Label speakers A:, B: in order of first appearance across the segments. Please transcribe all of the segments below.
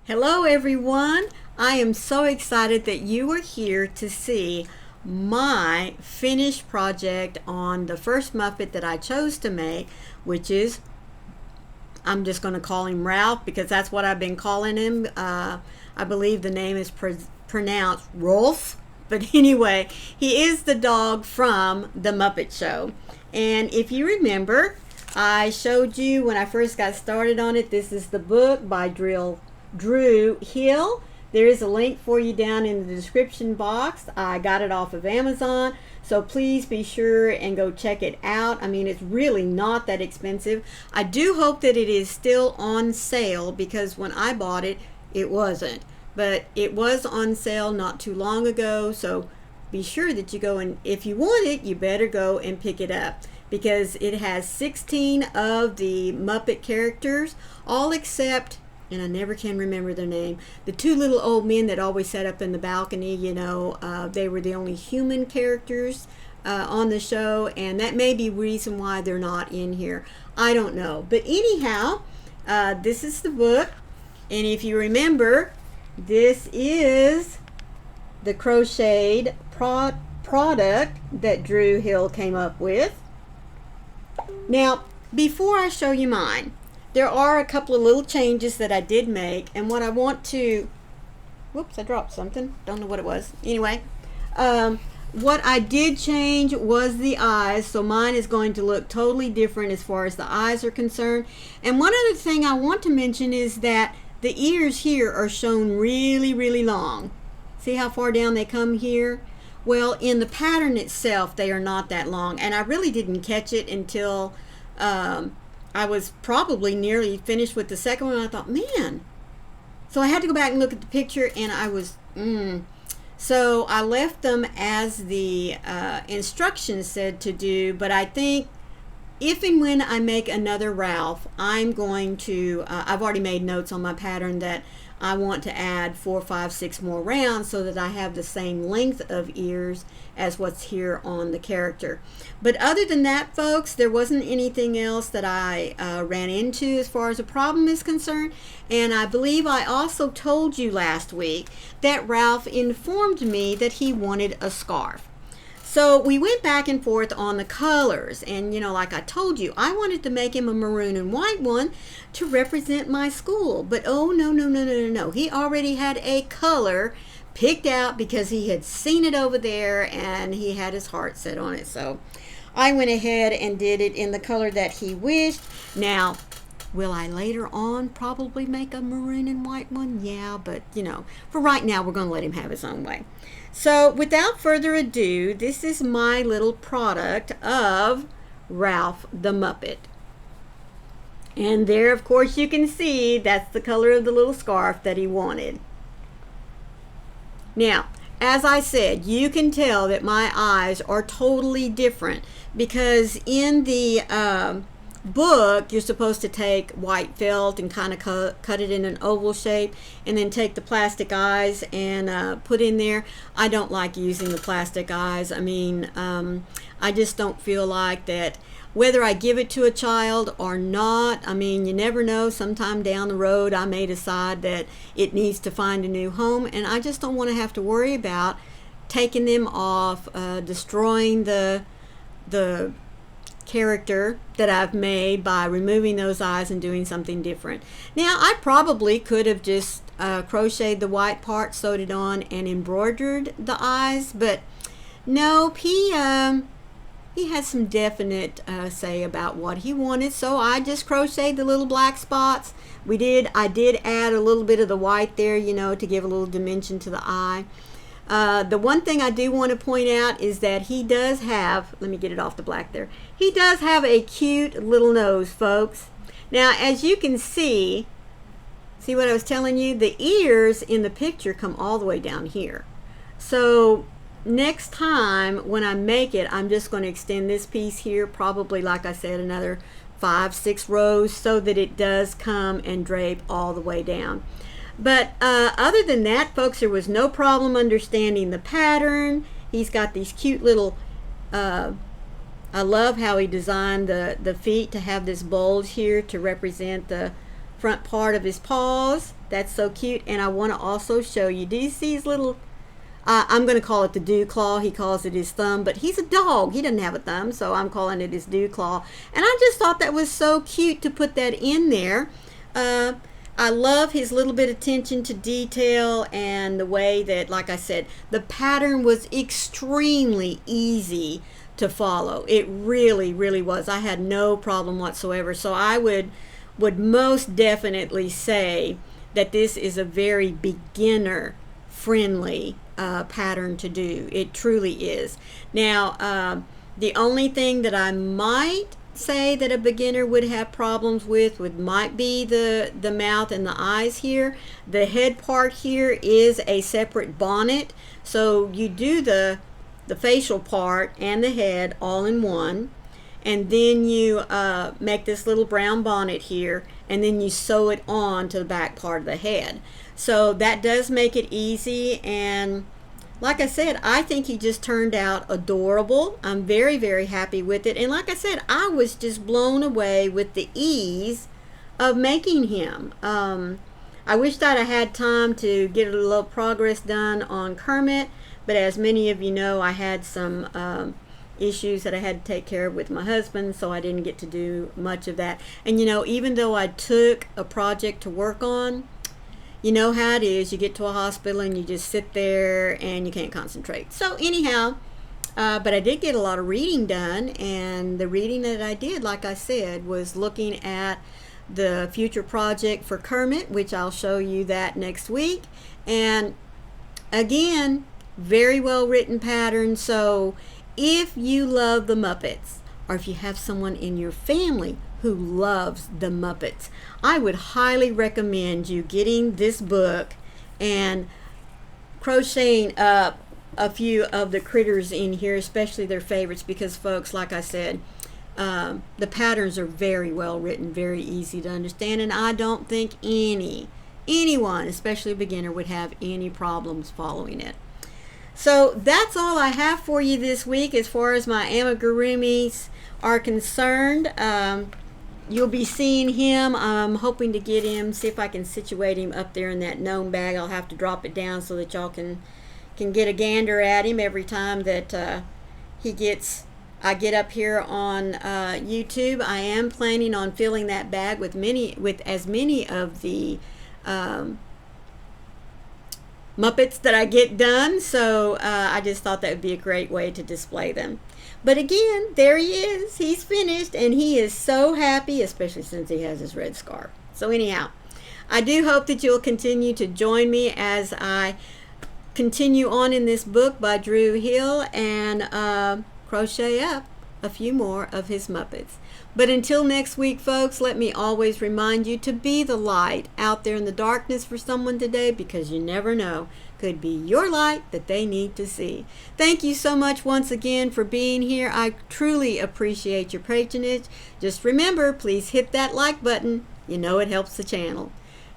A: Hello everyone! I am so excited that you are here to see my finished project on the first Muppet that I chose to make, which is, I'm just going to call him Ralph because that's what I've been calling him. I believe the name is pronounced Rolf, but anyway, he is the dog from the Muppet Show. And if you remember, I showed you when I first got started on it, this is the book by Drew Hill. There is a link for you down in the description box. I got it off of Amazon, so please be sure and go check it out. I mean, it's really not that expensive. I do hope that it is still on sale because when I bought it, it wasn't. But it was on sale not too long ago, so be sure that you go, and if you want it, you better go and pick it up because it has 16 of the Muppet characters, all except, and I never can remember their name, the two little old men that always sat up in the balcony. They were the only human characters on the show, and that may be reason why they're not in here. I don't know. But anyhow, this is the book, and if you remember, this is the crocheted product that Drew Hill came up with. Now, before I show you mine, there are a couple of little changes that I did make, and what I want to, whoops, I dropped something, don't know what it was. Anyway, what I did change was the eyes, so mine is going to look totally different as far as the eyes are concerned. And one other thing I want to mention is that the ears here are shown really long. See how far down they come here? Well, in the pattern itself, they are not that long, and I really didn't catch it until I was probably nearly finished with the second one. I thought, man. So I had to go back and look at the picture, and I was, So I left them as the instructions said to do, but I think if and when I make another Ralph, I'm going to, I've already made notes on my pattern that I want to add 4, 5, 6 more rounds so that I have the same length of ears as what's here on the character. But other than that, folks, there wasn't anything else that I ran into as far as a problem is concerned. And I believe I also told you last week that Ralph informed me that he wanted a scarf. So we went back and forth on the colors, and like I told you, I wanted to make him a maroon and white one to represent my school, but oh no, he already had a color picked out because he had seen it over there and he had his heart set on it. So I went ahead and did it in the color that he wished. Now, will I later on probably make a maroon and white one? Yeah, but for right now, we're going to let him have his own way. So without further ado, this is my little product of Ralph the Muppet. And there, of course, you can see that's the color of the little scarf that he wanted. Now, as I said, you can tell that my eyes are totally different because in the book, you're supposed to take white felt and kind of cut it in an oval shape and then take the plastic eyes and put in there. I don't like using the plastic eyes. I mean, I just don't feel like that. Whether I give it to a child or not, I mean, you never know. Sometime down the road, I may decide that it needs to find a new home, and I just don't want to have to worry about taking them off, destroying the character that I've made by removing those eyes and doing something different. Now, I probably could have just crocheted the white part, sewed it on, and embroidered the eyes, but no, he had some definite say about what he wanted, so I just crocheted the little black spots. I did add a little bit of the white there, to give a little dimension to the eye. The one thing I do want to point out is that he does have, let me get it off the black there, he does have a cute little nose, folks. Now, as you can see what I was telling you? The ears in the picture come all the way down here. So next time when I make it, I'm just going to extend this piece here, probably, like I said, another 5, 6 rows so that it does come and drape all the way down. But other than that, folks, there was no problem understanding the pattern. He's got these cute little, I love how he designed the feet to have this bulge here to represent the front part of his paws. That's so cute. And I want to also show you, do you see his little, I'm going to call it the dew claw. He calls it his thumb, but he's a dog. He doesn't have a thumb, so I'm calling it his dew claw. And I just thought that was so cute to put that in there. I love his little bit of attention to detail and the way that, like I said, the pattern was extremely easy to follow. It really, really was. I had no problem whatsoever. So I would most definitely say that this is a very beginner friendly pattern to do. It truly is. Now, the only thing that I might say that a beginner would have problems with might be the mouth and the eyes here. The head part here is a separate bonnet, so you do the facial part and the head all in one, and then you make this little brown bonnet here, and then you sew it on to the back part of the head. So that does make it easy, and like I said, I think he just turned out adorable. I'm very, very happy with it. And like I said, I was just blown away with the ease of making him. I wished I'd have had time to get a little progress done on Kermit, but as many of you know, I had some issues that I had to take care of with my husband, so I didn't get to do much of that. And you know, even though I took a project to work on, you know how it is. You get to a hospital and you just sit there and you can't concentrate. So anyhow, but I did get a lot of reading done, and the reading that I did, like I said, was looking at the future project for Kermit, which I'll show you that next week. And again, very well written pattern. So if you love the Muppets, or if you have someone in your family who loves the Muppets, I would highly recommend you getting this book and crocheting up a few of the critters in here, especially their favorites, because folks, like I said, the patterns are very well written, very easy to understand, and I don't think anyone, especially a beginner, would have any problems following it. So that's all I have for you this week as far as my amigurumis are concerned. You'll be seeing him. I'm hoping to get him, see if I can situate him up there in that gnome bag. I'll have to drop it down so that y'all can get a gander at him every time that I get up here on YouTube. I am planning on filling that bag with as many of the Muppets that I get done, so I just thought that would be a great way to display them. But again, there he is. He's finished, and he is so happy, especially since he has his red scarf. So anyhow, I do hope that you'll continue to join me as I continue on in this book by Drew Hill and crochet up a few more of his Muppets. But until next week, folks, let me always remind you to be the light out there in the darkness for someone today, because you never know. Could be your light that they need to see. Thank you so much once again for being here. I truly appreciate your patronage. Just remember, please hit that like button. You know it helps the channel.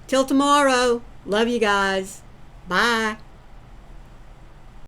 A: Till tomorrow, love you guys. Bye.